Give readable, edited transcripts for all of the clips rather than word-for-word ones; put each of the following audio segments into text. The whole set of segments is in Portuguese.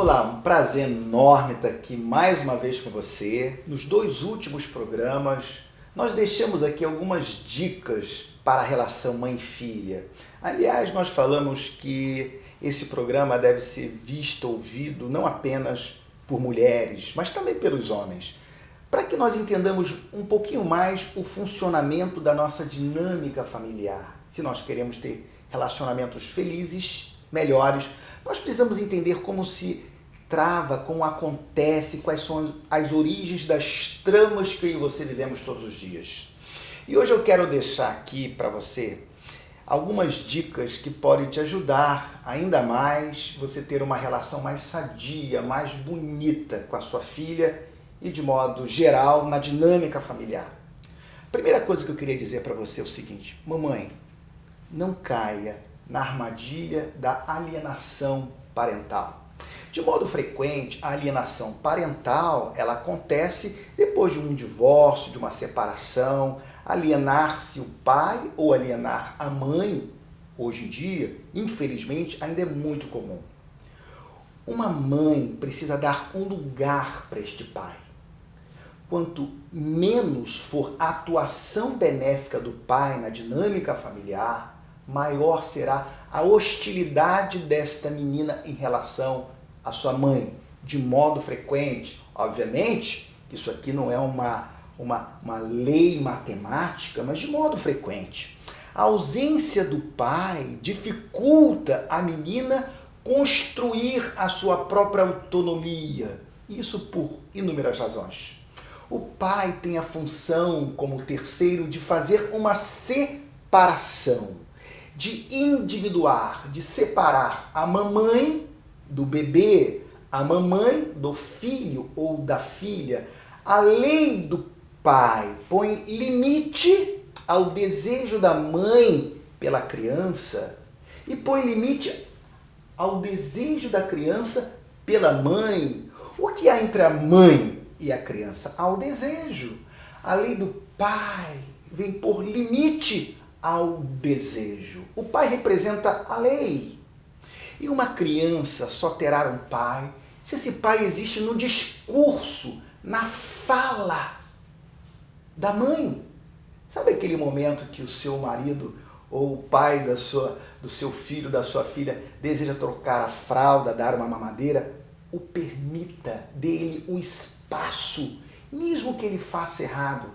Olá, um prazer enorme estar aqui mais uma vez com você. Nos 2 últimos programas, nós deixamos aqui algumas dicas para a relação mãe-filha. Aliás, nós falamos que esse programa deve ser visto, ouvido, não apenas por mulheres, mas também pelos homens, para que nós entendamos um pouquinho mais o funcionamento da nossa dinâmica familiar. Se nós queremos ter relacionamentos felizes, melhores, nós precisamos entender como se trava, como acontece, quais são as origens das tramas que eu e você vivemos todos os dias. E hoje eu quero deixar aqui para você algumas dicas que podem te ajudar ainda mais você ter uma relação mais sadia, mais bonita com a sua filha e de modo geral na dinâmica familiar. Primeira coisa que eu queria dizer para você é o seguinte: mamãe, não caia na armadilha da alienação parental. De modo frequente, a alienação parental ela acontece depois de um divórcio, de uma separação. Alienar-se o pai ou alienar a mãe, hoje em dia, infelizmente, ainda é muito comum. Uma mãe precisa dar um lugar para este pai. Quanto menos for a atuação benéfica do pai na dinâmica familiar, maior será a hostilidade desta menina em relação à sua mãe, de modo frequente. Obviamente, isso aqui não é uma lei matemática, mas de modo frequente. A ausência do pai dificulta a menina construir a sua própria autonomia. Isso por inúmeras razões. O pai tem a função, como terceiro, de fazer uma separação, de individuar, de separar a mamãe do bebê, a mamãe do filho ou da filha. A lei do pai põe limite ao desejo da mãe pela criança e põe limite ao desejo da criança pela mãe. O que há entre a mãe e a criança? Há o desejo. A lei do pai vem por limite ao desejo. O pai representa a lei. E uma criança só terá um pai se esse pai existe no discurso, na fala da mãe. Sabe aquele momento que o seu marido ou o pai do seu filho, da sua filha, deseja trocar a fralda, dar uma mamadeira? O permita, dê-lhe o espaço, mesmo que ele faça errado.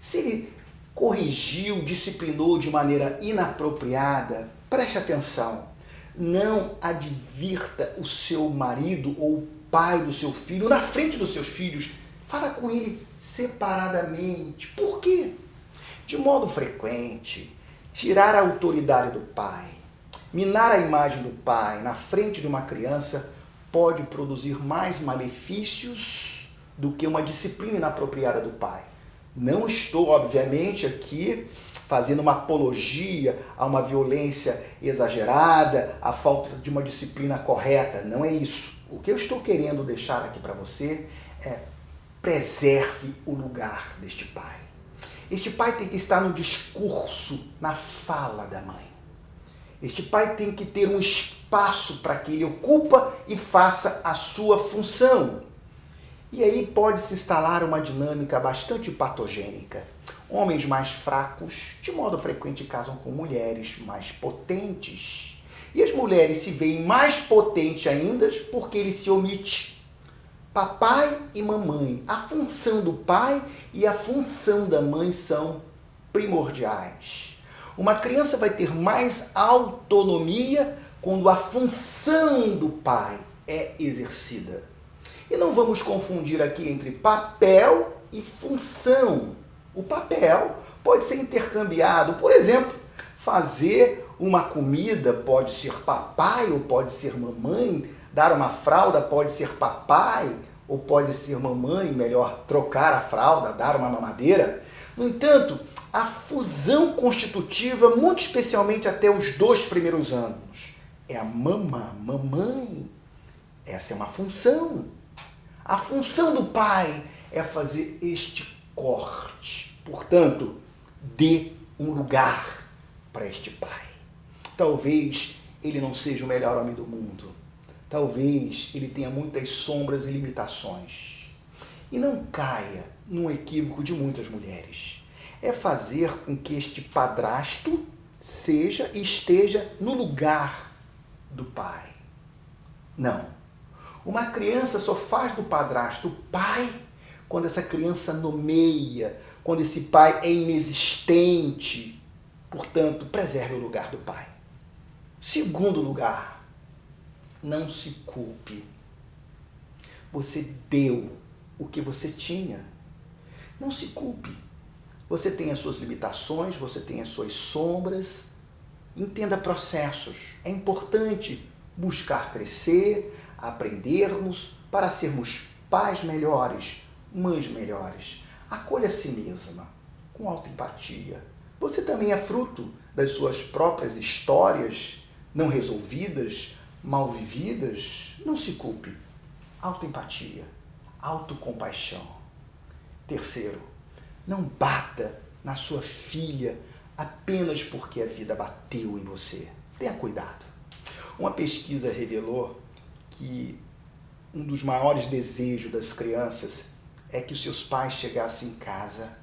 Se ele corrigiu, disciplinou de maneira inapropriada, preste atenção. Não advirta o seu marido ou o pai do seu filho na frente dos seus filhos. Fala com ele separadamente. Por quê? De modo frequente, tirar a autoridade do pai, minar a imagem do pai na frente de uma criança pode produzir mais malefícios do que uma disciplina inapropriada do pai. Não estou, obviamente, aqui fazendo uma apologia a uma violência exagerada, à falta de uma disciplina correta. Não é isso. O que eu estou querendo deixar aqui para você é: preserve o lugar deste pai. Este pai tem que estar no discurso, na fala da mãe. Este pai tem que ter um espaço para que ele ocupa e faça a sua função. E aí pode se instalar uma dinâmica bastante patogênica. Homens mais fracos, de modo frequente, casam com mulheres mais potentes. E as mulheres se veem mais potentes ainda porque ele se omite. Papai e mamãe, a função do pai e a função da mãe são primordiais. Uma criança vai ter mais autonomia quando a função do pai é exercida. E não vamos confundir aqui entre papel e função. O papel pode ser intercambiado. Por exemplo, fazer uma comida pode ser papai ou pode ser mamãe. Dar uma fralda pode ser papai ou pode ser mamãe. Melhor, trocar a fralda, dar uma mamadeira. No entanto, a fusão constitutiva, muito especialmente até os 2 primeiros anos, é a mamãe. Essa é uma função. A função do pai é fazer este corte. Portanto, dê um lugar para este pai. Talvez ele não seja o melhor homem do mundo. Talvez ele tenha muitas sombras e limitações. E não caia num equívoco de muitas mulheres. É fazer com que este padrasto seja e esteja no lugar do pai. Não. Uma criança só faz do padrasto pai quando essa criança nomeia, quando esse pai é inexistente. Portanto, preserve o lugar do pai. Segundo lugar, não se culpe. Você deu o que você tinha. Não se culpe. Você tem as suas limitações, você tem as suas sombras. Entenda processos. É importante buscar crescer, aprendermos para sermos pais melhores, mães melhores. Acolha a si mesma, com autoempatia. Você também é fruto das suas próprias histórias não resolvidas, mal vividas. Não se culpe. Autoempatia, autocompaixão. Terceiro, não bata na sua filha apenas porque a vida bateu em você. Tenha cuidado. Uma pesquisa revelou que um dos maiores desejos das crianças é que os seus pais chegassem em casa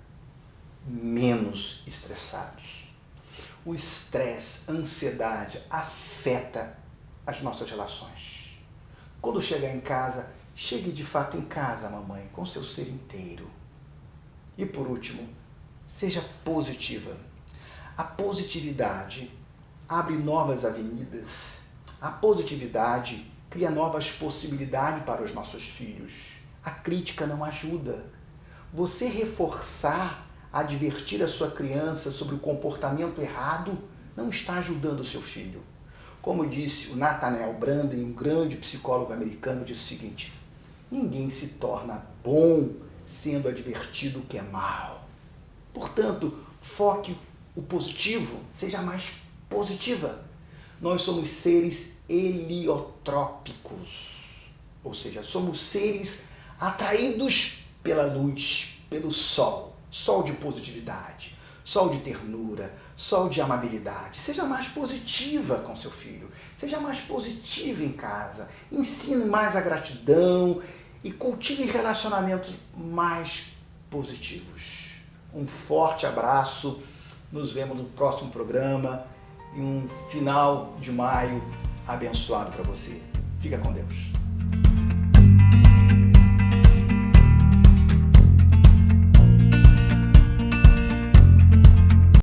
menos estressados. O estresse, a ansiedade afeta as nossas relações. Quando chegar em casa, chegue de fato em casa, mamãe, com seu ser inteiro. E por último, seja positiva. A positividade abre novas avenidas. A positividade cria novas possibilidades para os nossos filhos. A crítica não ajuda. Você reforçar, advertir a sua criança sobre o comportamento errado não está ajudando o seu filho. Como disse o Nathaniel Branden, um grande psicólogo americano, disse o seguinte: ninguém se torna bom sendo advertido que é mal. Portanto, foque o positivo, seja mais positiva. Nós somos seres heliotrópicos, ou seja, somos seres atraídos pela luz, pelo sol. Sol de positividade, sol de ternura, sol de amabilidade. Seja mais positiva com seu filho, seja mais positiva em casa, ensine mais a gratidão e cultive relacionamentos mais positivos. Um forte abraço, nos vemos no próximo programa e um final de maio abençoado para você. Fica com Deus.